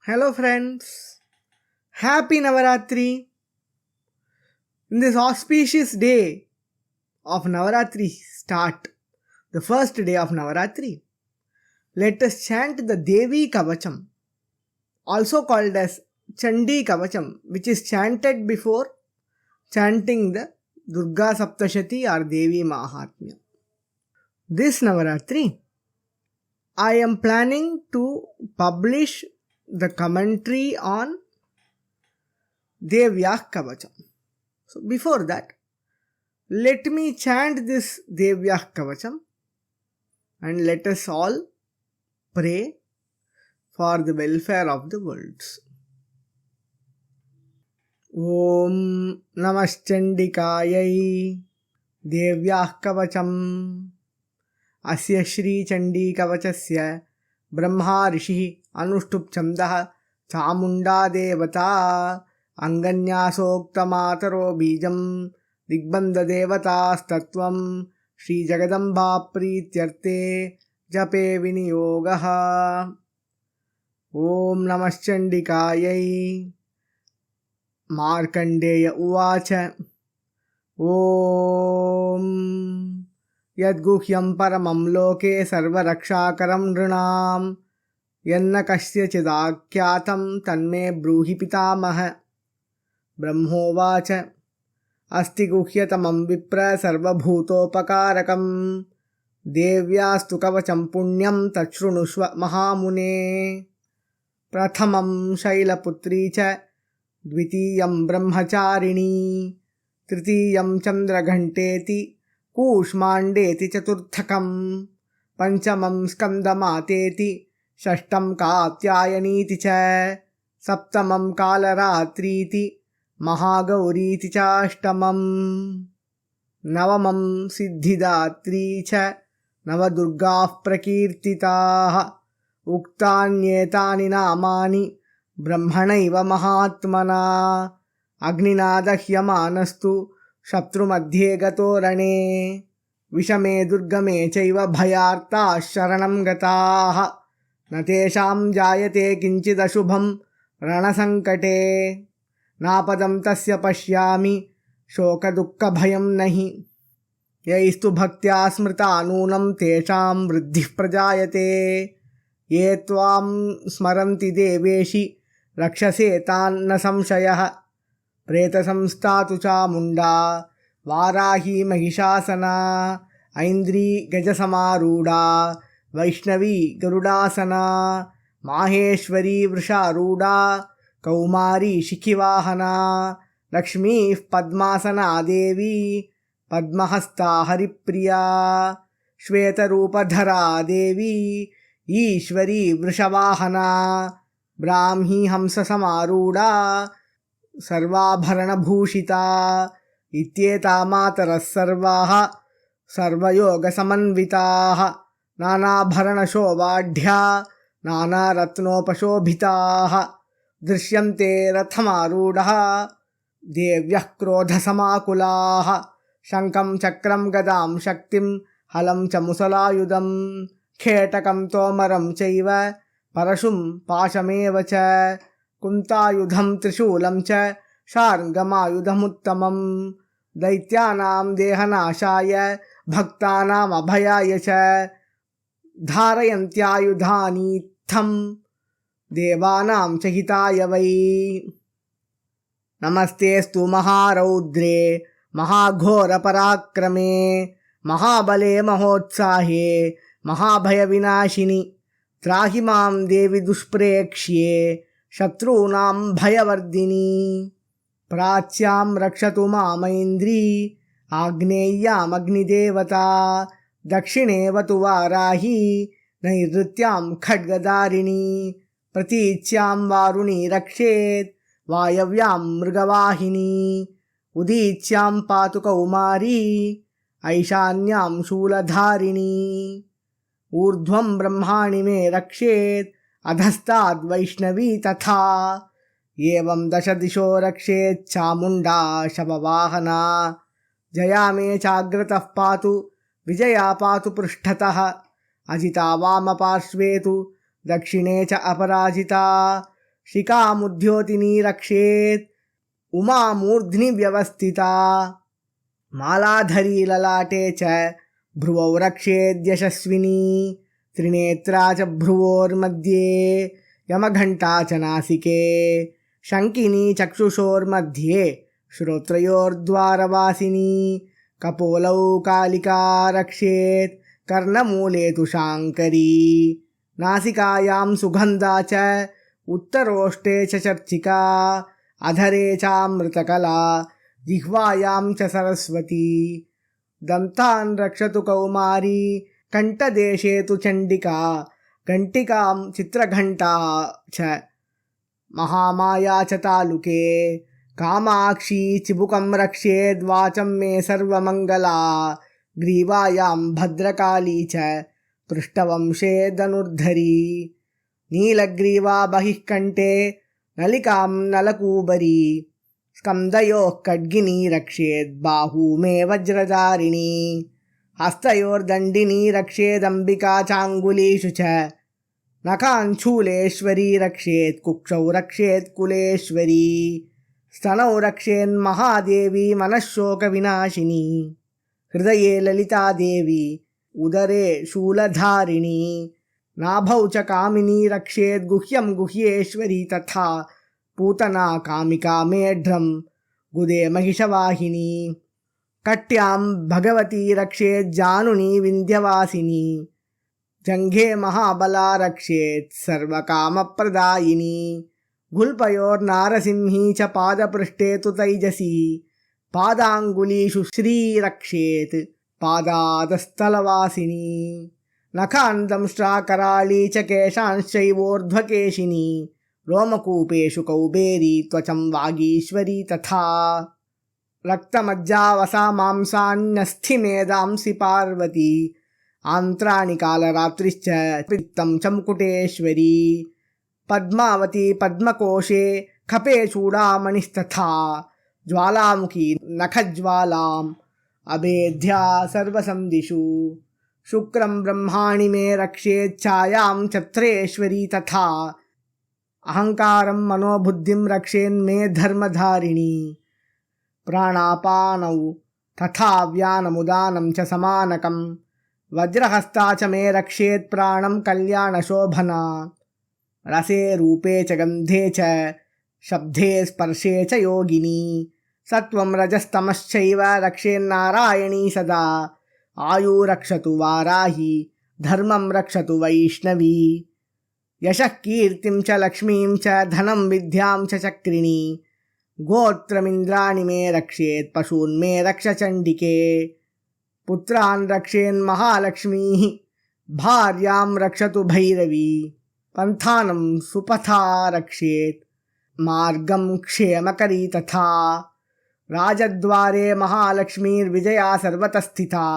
Hello friends, happy Navaratri. In this auspicious day of Navaratri start, the first day of Navaratri, let us chant the Devi Kavacham, also called as Chandi Kavacham, which is chanted before chanting the Durga Saptashati or Devi Mahatmya. This Navaratri, I am planning to publish the commentary on Devyah Kavacham. So before that, let me chant this Devyah Kavacham and let us all pray for the welfare of the worlds. Om Namaschandikayai Devyah Kavacham Asya Shri Chandi Kavachasya Brahma Rishi Anushtup Chamdah Chamunda Devata Anganyasoktamataro Bijam Digbanda Devatastatvam Shri Jagadamba Prityarte Jape Viniyogaha. Om Namaschandikayai. Markandeya Uvacha. Om Yadguhyam Paramam Loke Sarvarakshakaram Nrinam Yanna Kasyachidakyatam Tanme Bruhi Pitamaha. Brahmovacha Asti Guhyatamam Vipra Sarvabhutopakarakam Devyastu Kavacham Punyam Tachrunushva Mahamune. Prathamam Shailaputri cha Dvitiyam Brahmacharini Tritiyam Chandraghanteti Kushmandeti Chaturthakam Panchamam Skandamateti Shashtam Katyayaniti cha Saptamam Kalaratriti Mahagauriti Chashtamam Navamam Siddhidatri cha Navadurgah Prakirtitaha Uktanyetani Namani Brahmanaiva Mahatmana Agninadahyamanastu Shatrumadhye Gatorane Vishame Durgame Chaiva Bhayarta Sharanam Gataha Natesham Jayate Kinchidashubham Ranasankate Napadam Tasya Pashyami Shoka Dukka Bhayam Nahi Yaistu Bhaktya Smrita Anunam Tesham Vriddhi Prajayate Ye Tvam Smaranti Deveshi Rakshase Tanna Samshayah Preta Samstatu Chamunda Varahi Mahishasana Aindri Gajasamaruda Vaishnavi Garudasana Maheshwari Vrisharuda Kaumari Shikivahana Lakshmi Padmasana Devi Padmahasta Haripriya Shvetarupadhara Devi Ishwari Vrishavahana Brahmi Hamsa Samaruda Sarvabharana Bhushita Ityeta Mataras Sarvaha Sarvayoga Samanvitaha Nana Bharana Shobadhya Nana Ratnopashobhitaha Drishyante Rathamarudaha Devyah Krodha Samakulaha Shankam Chakram Gadam Shaktim Halam Chamusalayudam Khetakam Tomaram Chaiva Parashum Pashameva cha Kuntayudham Trishulam cha Shargamayudhamuttamam Daityanam Dehanashaya Bhaktanam Abhayaya cha Dharayantyayudhani Tham Devanam Chahitaya Vai. Namastestu Maharaudre Mahaghora Parakrame Mahabale Mahotsahe Mahabhaya Vinashini Trahi Mam Devi Dushprekshye Shatrunam Bhayavardini Pracyam Rakshatu Mamaindri Agneyam Agnidevata Dakshine Varahi Nairrityam Khadgadarini Pratichyam Varuni Rakshet Vayavyam Mrgavahini Udichyam Patukaumari Aishanyam Shuladharini Urdhvam Brahmani me Rakshet Adhastad Vaishnavi Tatha Yevam Dashadisho Rakshet Chamunda Shabavahana Jaya me Chagratah Patu Vijaya Patu Prushthatah Ajita Vama Parshvetu Dakshine cha Aparajita शिखामुद्योतिनी रक्षेत् Uma मूर्ध्नि व्यवस्थिता मालाधरी ललाटे च भ्रुवौ रक्षेद्यशस्विनी त्रिनेत्रा च भ्रुवोर्मध्ये यमघण्टा च नासिके शङ्किनी चक्षुषोर्मध्ये श्रोत्रयोर्द्वारवासिनी कपोलौ कालिका रक्षेत् कर्णमूले तु शाङ्करी नासिकायां सुगन्धा च उत्तरोष्टे च चर्चिका अधरे चामृतकला जिह्वायां च सरस्वती दन्तान् रक्षतु कौमारी कण्ठदेशे तु चण्डिका घण्टिकां चित्रघण्टा च महामाया च तालुके कामाक्षी चिबुकं रक्षेद्वाचं मे सर्वमङ्गला ग्रीवायां भद्रकाली च पृष्ठवंशे धनुर्धरी नीलग्रीवा बहिः कण्ठे नलिकां नलकूबरी स्कन्धयोः खड्गिनी रक्षेद्बाहू मे वज्रधारिणी हस्तयोर्दण्डिनी रक्षेदम्बिका चाङ्गुलीषु च नखाञ्छूलेश्वरी रक्षेत् कुक्षौ रक्षेत् कुलेश्वरी स्तनौ रक्षेन्महादेवी मनःशोकविनाशिनी हृदये ललिता देवी उदरे शूलधारिणी नाभौ च कामिनी रक्षेत् गुह्यं गुह्येश्वरी तथा पूतना कामिका मेढ्रं गुदे महिषवाहिनी कट्यां भगवती रक्षेत् जानुनी विन्ध्यवासिनी जङ्घे महाबला रक्षेत् सर्वकामप्रदायिनी गुल्पयोर्नारसिंही च पादपृष्ठे तु तैजसी पादाङ्गुलीषु श्री रक्षेत् पादादस्थलवासिनी नखान्दंष्ट्राकराळी च केशांश्चैवोर्ध्वकेशिनी रोमकूपेषु कौबेरी त्वचं वागीश्वरी तथा रक्तमज्जावसा मांसान्यस्थिमेधांसि पार्वती आन्त्राणि कालरात्रिश्च पित्तं च मुकुटेश्वरी पद्मावती पद्मकोशे खपे चूडामणिस्तथा ज्वालामुखी नखज्वालाम् अभेद्या सर्वसंदिषु शुक्रं ब्रह्माणि मे रक्षेच्छायां चत्रेश्वरी तथा अहङ्कारं मनोबुद्धिं रक्षेन्मे धर्मधारिणी प्राणापानौ तथा व्यानमुदानं च समानकं वज्रहस्ता च मे रक्षेत् प्राणं कल्याणशोभना रसे रूपे च गन्धे च शब्दे स्पर्शे च योगिनी सत्वं रजस्तमश्चैव रक्षेन्नारायणी सदा आयु रक्षतु वाराही धर्मं रक्षतु वैष्णवी यशः कीर्तिं च लक्ष्मीं च धनं विद्यां च चक्रिणी गोत्रमिन्द्राणि मे रक्षेत् पशून् मे रक्ष चण्डिके पुत्रान् रक्षेन्महालक्ष्मीः भार्यां रक्षतु भैरवी पन्थानं सुपथा रक्षेत् मार्गं क्षेमकरी तथा राजद्वारे महालक्ष्मीर्विजया सर्वतः स्थिता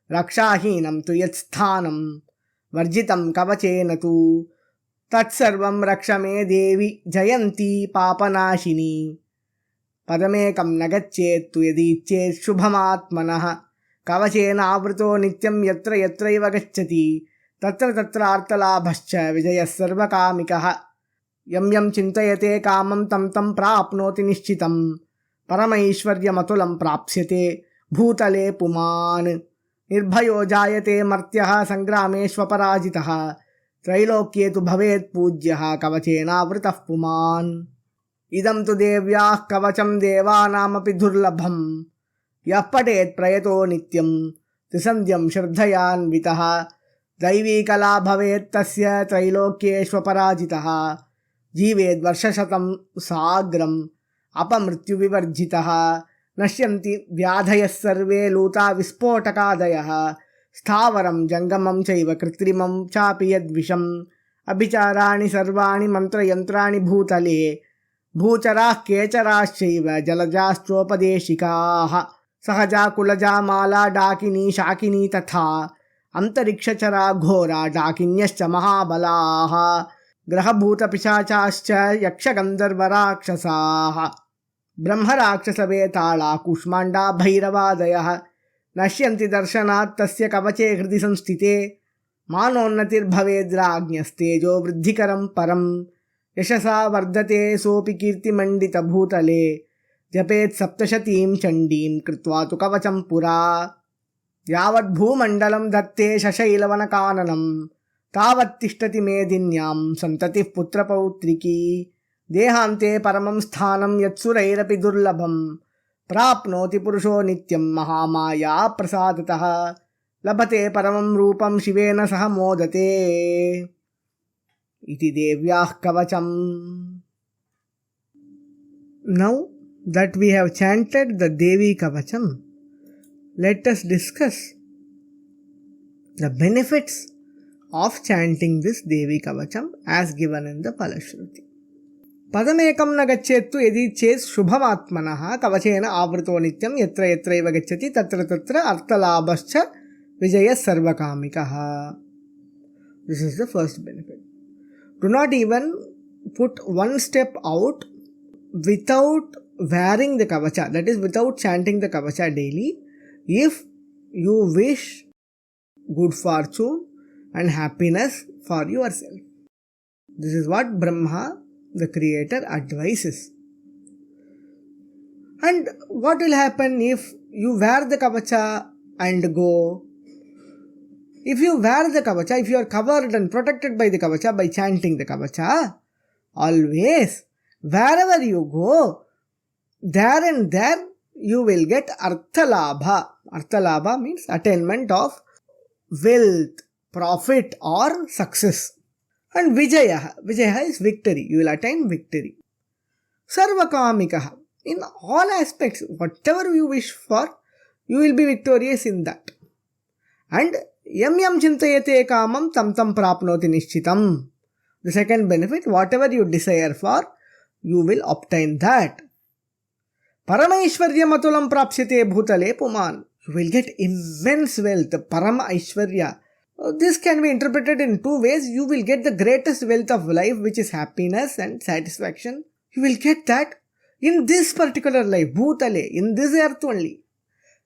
रक्षाहीनं तु यत्स्थानं वर्जितं कवचेन तु तत्सर्वं रक्ष मे देवि जयन्ती पापनाशिनी पदमेकं न गच्छेत् तु यदीच्छेत् शुभमात्मनः कवचेन आवृतो नित्यं यत्र यत्रैव गच्छति तत्र तत्रार्थलाभश्च विजयः सर्वकामिकः यं यं चिन्तयते कामं तं तं प्राप्नोति निश्चितं परमैश्वर्यमतुलं प्राप्स्यते भूतले पुमान् निर्भयो जायते मर्त्यः सङ्ग्रामेष्वपराजितः त्रैलोक्ये तु भवेत् पूज्यः कवचेनावृतः पुमान् इदं तु देव्याः कवचं देवानामपि दुर्लभं यः पठेत् प्रयतो नित्यं त्रिसन्ध्यं श्रद्धयान्वितः दैवी कला भवेत् तस्य त्रैलोक्येष्वपराजितः जीवेद्वर्षशतं साग्रम् अपमृत्युविवर्जितः नश्यन्ति व्याधयः सर्वे लूता विस्फोटकादयः स्थावरं जङ्गमं चैव कृत्रिमं चापि यद्विषम् अभिचाराणि सर्वाणि मन्त्रयन्त्राणि भूतले भूचराः केचराश्चैव जलजाश्चोपदेशिकाः सहजा कुलजा माला डाकिनी शाकिनी तथा अन्तरिक्षचरा घोरा डाकिन्यश्च महाबलाः ग्रहभूतपिशाचाश्च यक्षगन्धर्वराक्षसाः ब्रह्मराक्षसवेताळा कूष्माण्डा भैरवादयः नश्यन्ति दर्शनात् तस्य कवचे हृदि संस्थिते मानोन्नतिर्भवेद्राज्ञस्तेजो वृद्धिकरं परं यशसा वर्धते सोऽपि कीर्तिमण्डितभूतले जपेत् सप्तशतीं चण्डीं कृत्वा तु कवचं पुरा यावद्भूमण्डलं दत्ते शशैलवनकाननं तावत्तिष्ठति मेदिन्यां सन्ततिः पुत्रपौत्रिकी देहान्ते परमं स्थानं यत्सुरैरपि दुर्लभं प्राप्नोति पुरुषो नित्यं महामाया प्रसादतः लभते परमं रूपं शिवेन सह मोदते इति देव्याः कवचम्. Now that we have chanted the Devi Kavacham, let us discuss the benefits of chanting this Devi Kavacham as given in the Palashruti. Padamekam na gacchetu yadi ches shubhamatmanaha kavachena avrito nityam yatra yatra eva gacchati tatra tatra arthalabhascha vijaya sarvakamikaha. This is the first benefit. Do not even put one step out without wearing the kavacha, that is without chanting the kavacha daily, if you wish good fortune and happiness for yourself. This is what Brahma, the creator, advises. And what will happen if you wear the kavacha and go? If you wear the kavacha, if you are covered and protected by the kavacha by chanting the kavacha, always, wherever you go, there and there you will get arthalabha. Arthalabha means attainment of wealth, profit or success. And vijaya. Vijaya is victory. You will attain victory. Sarvakamikaha. In all aspects, whatever you wish for, you will be victorious in that. And yam yam chintayate kamam tam tam prapnoti nishchitam. The second benefit, whatever you desire for, you will obtain that. Paramaishwaryam atulam prapsyate bhutale puman. You will get immense wealth, Parama Aishwarya. This can be interpreted in two ways. You will get the greatest wealth of life, which is happiness and satisfaction. You will get that in this particular life, Bhutale, in this earth only.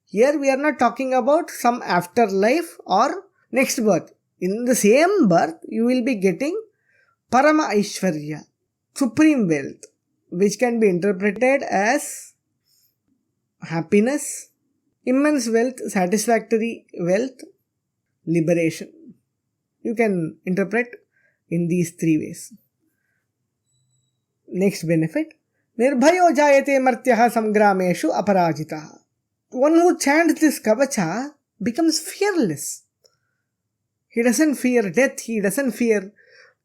Here we are not talking about some afterlife or next birth. In the same birth, you will be getting Parama Aishwarya, supreme wealth, which can be interpreted as happiness, immense wealth, satisfactory wealth, liberation. You can interpret in these three ways. Next benefit, Nirbhayo jayate martyaha samgrameshu aparajitaha. One who chants this kavacha becomes fearless. He doesn't fear death, he doesn't fear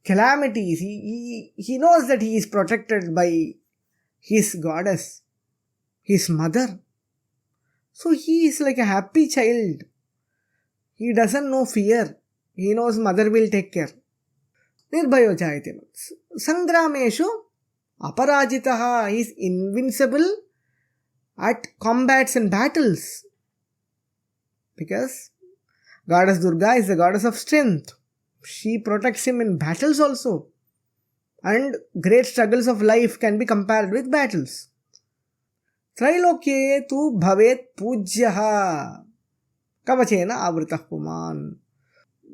calamities. He knows that he is protected by his goddess, his mother. So he is like a happy child. He doesn't know fear. He knows mother will take care. Nirbhayo jayate. Sangrameshu aparajitaha. He is invincible at combats and battles. Because Goddess Durga is the goddess of strength. She protects him in battles also. And great struggles of life can be compared with battles. Trailokye tu bhavet pujyaha kavachena avritah puman.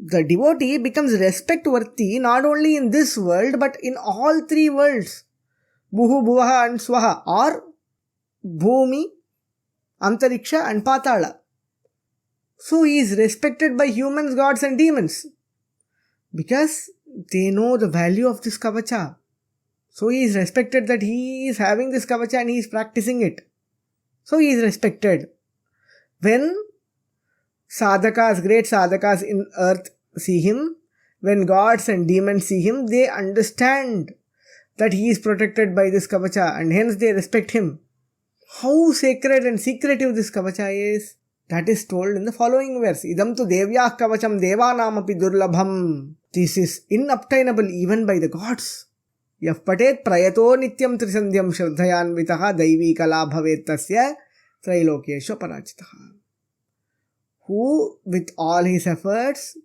The devotee becomes respect worthy not only in this world but in all three worlds. Bhuhu, Bhuvaha and Swaha, or Bhumi, Antariksha and Patala. So he is respected by humans, gods and demons. Because they know the value of this kavacha. So he is respected that he is having this kavacha and he is practicing it. So he is respected. When sadhakas, great sadhakas in earth see him, when gods and demons see him, they understand that he is protected by this kavacha and hence they respect him. How sacred and secretive this kavacha is, that is told in the following verse. Idam tu devyah kavacham devanamapi durlabham. This is inobtainable even by the gods. Yah patet prayato nityam trisandhyam shraddhayanvitaha daivi kala bhavet tasya trailokyeshu parachitaha. Who with all his efforts,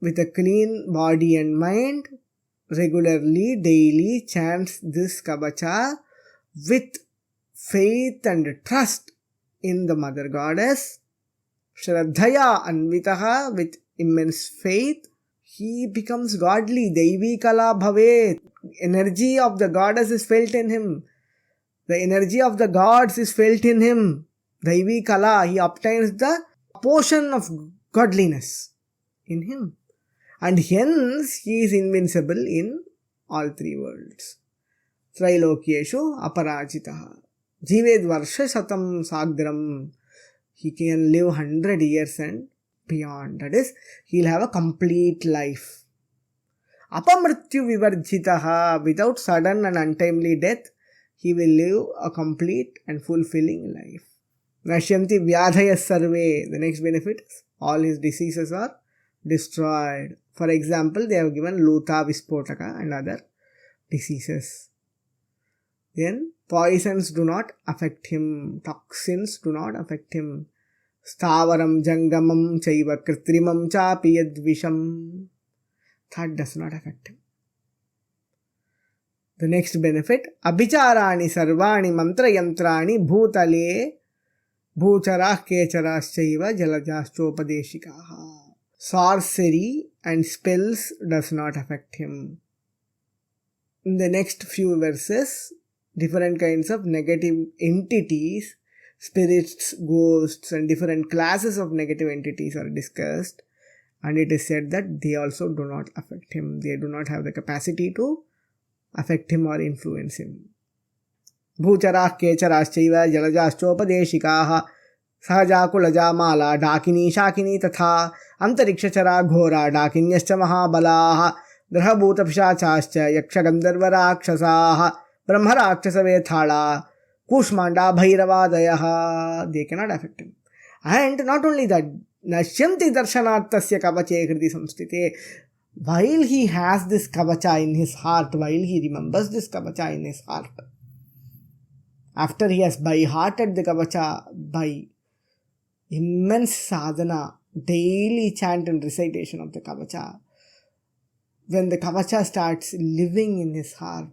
with a clean body and mind, regularly, daily chants this kavacha with faith and trust in the Mother Goddess, Shraddhaya Anvitaha, with immense faith, he becomes godly. Daivi Kala Bhavet. energy of the goddess is felt in him. The energy of the gods is felt in him. Daivi Kala, he obtains the portion of godliness in him. And hence he is invincible in all three worlds. Trilokyeshu aparajitaha. Jived varsha satam sagram. He can live 100 years and beyond. That is, he'll have a complete life. Apamrityu vivarjitaha. Without sudden and untimely death, he will live a complete and fulfilling life. Nashyanti vyadhaya sarve. The next benefit, all his diseases are destroyed. For example, they have given Luta Vispotaka and other diseases. Then poisons do not affect him. Toxins do not affect him. Stavaram jangamam chaiva kritrimam chapi yadvisham. That does not affect him. The next benefit, abhicharani sarvani mantra yantrani bhutale bhucharah kecharaschaiva jalajaschopadeshikaha. Sorcery and spells does not affect him. In the next few verses, different kinds of negative entities, spirits, ghosts, and different classes of negative entities are discussed, and it is said that they also do not affect him. They do not have the capacity to affect him or influence him. Bhucharah kecharaschaiva jalajaschopadeshikaha Sahajakulaja mala dakini shakini tatha antarikshachara ghora dakinyascha mahabalaha grahabhuta pishachascha yaksha gandharva rakshasaha brahma rakshasa vethala kushmanda bhairavadayaha. They cannot affect him. And not only that, nashyanti darshanartasya kavache kriti samstite. While he has this kavacha in his heart, while he remembers this kavacha in his heart, after he has by-hearted the kavacha by immense sadhana, daily chant and recitation of the kavacha, when the kavacha starts living in his heart,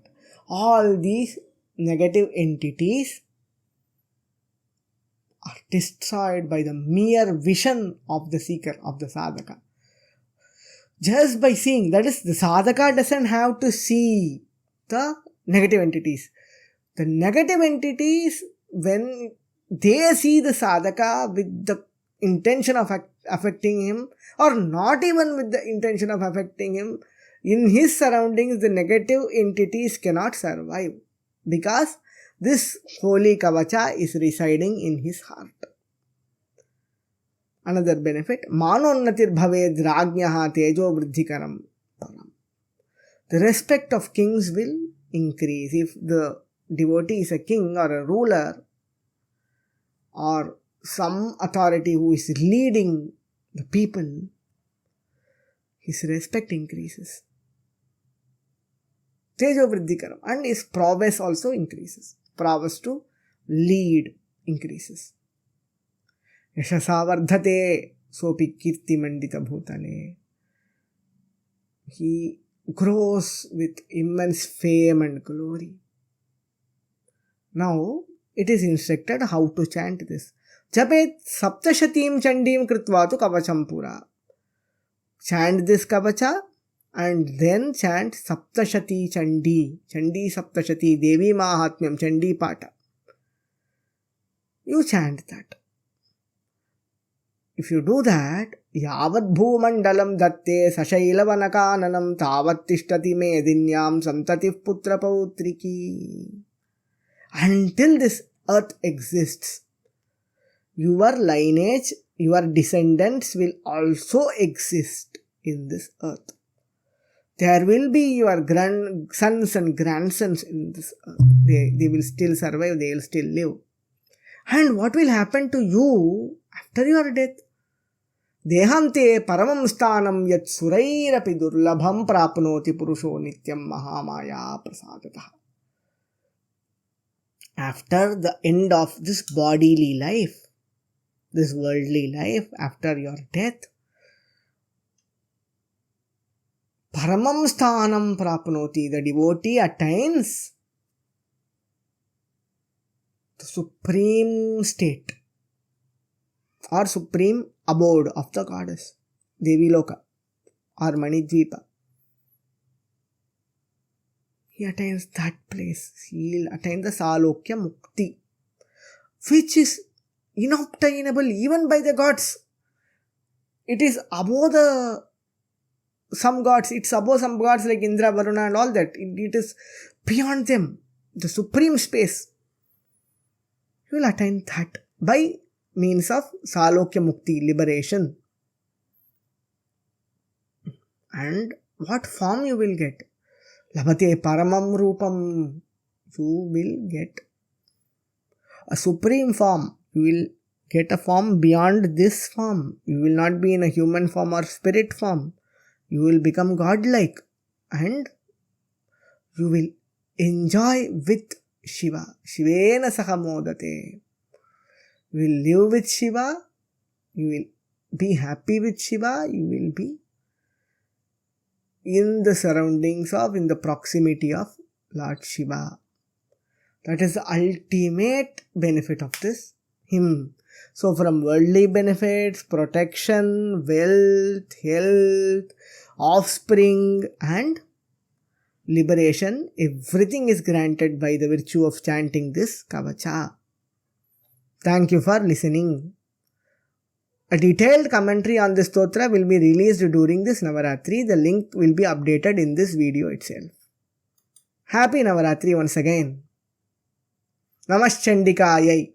all these negative entities are destroyed by the mere vision of the seeker, of the sadhaka. Just by seeing, that is, the sadhaka doesn't have to see the negative entities. The negative entities, when they see the sadhaka with the intention of affecting him, or not even with the intention of affecting him, in his surroundings the negative entities cannot survive, because this holy kavacha is residing in his heart. Another benefit, manonnatir bhaved rajnyaha tejo vridhikaram param. The respect of kings will increase. If the devotee is a king or a ruler or some authority who is leading the people, his respect increases. Tejo vridhikaram. And his prowess also increases. Prowess to lead increases. Yashasa vardhate sopi kirti mandita bhutale. He grows with immense fame and glory. Now, it is instructed how to chant this. Japet saptashatim chandim kritvatu kavacham pura. Chant this kavacha and then chant saptashati chandi. Chandi saptashati devi mahatmyam chandi pata. You chant that. If you do that, yavat bhumandalam datte sashailavanakananam tavat tishtati medinyam santatif putra pautriki. Until this earth exists, your lineage, your descendants will also exist in this earth. There will be your sons and grandsons in this earth. They will still survive, they will still live. And what will happen to you after your death? Dehante paramam sthanam yat surairapi durlabham prapnoti purusho nityam mahamaya prasadataha. After the end of this bodily life, this worldly life, after your death, paramam sthanam prapnoti, the devotee attains the supreme state or supreme abode of the goddess, Devi Loka or Manidvipa. he attains that place. He will attain the Salokya Mukti, which is inobtainable even by the gods. It is above some gods. It's above some gods like Indra, Varuna and all that. It is beyond them. The supreme space. You will attain that by means of Salokya Mukti, liberation. And what form you will get? Labhate Paramam Rupam. You will get a supreme form. You will get a form beyond this form. You will not be in a human form or spirit form. You will become godlike and you will enjoy with Shiva. Shivena saha modate. You will live with Shiva. You will be happy with Shiva. You will be in the surroundings of, in the proximity of Lord Shiva. That is the ultimate benefit of this hymn. So from worldly benefits, protection, wealth, health, offspring and liberation, everything is granted by the virtue of chanting this Kavacha. Thank you for listening. A detailed commentary on this stotra will be released during this Navaratri. The link will be updated in this video itself. Happy Navaratri once again. Namaschandikayai.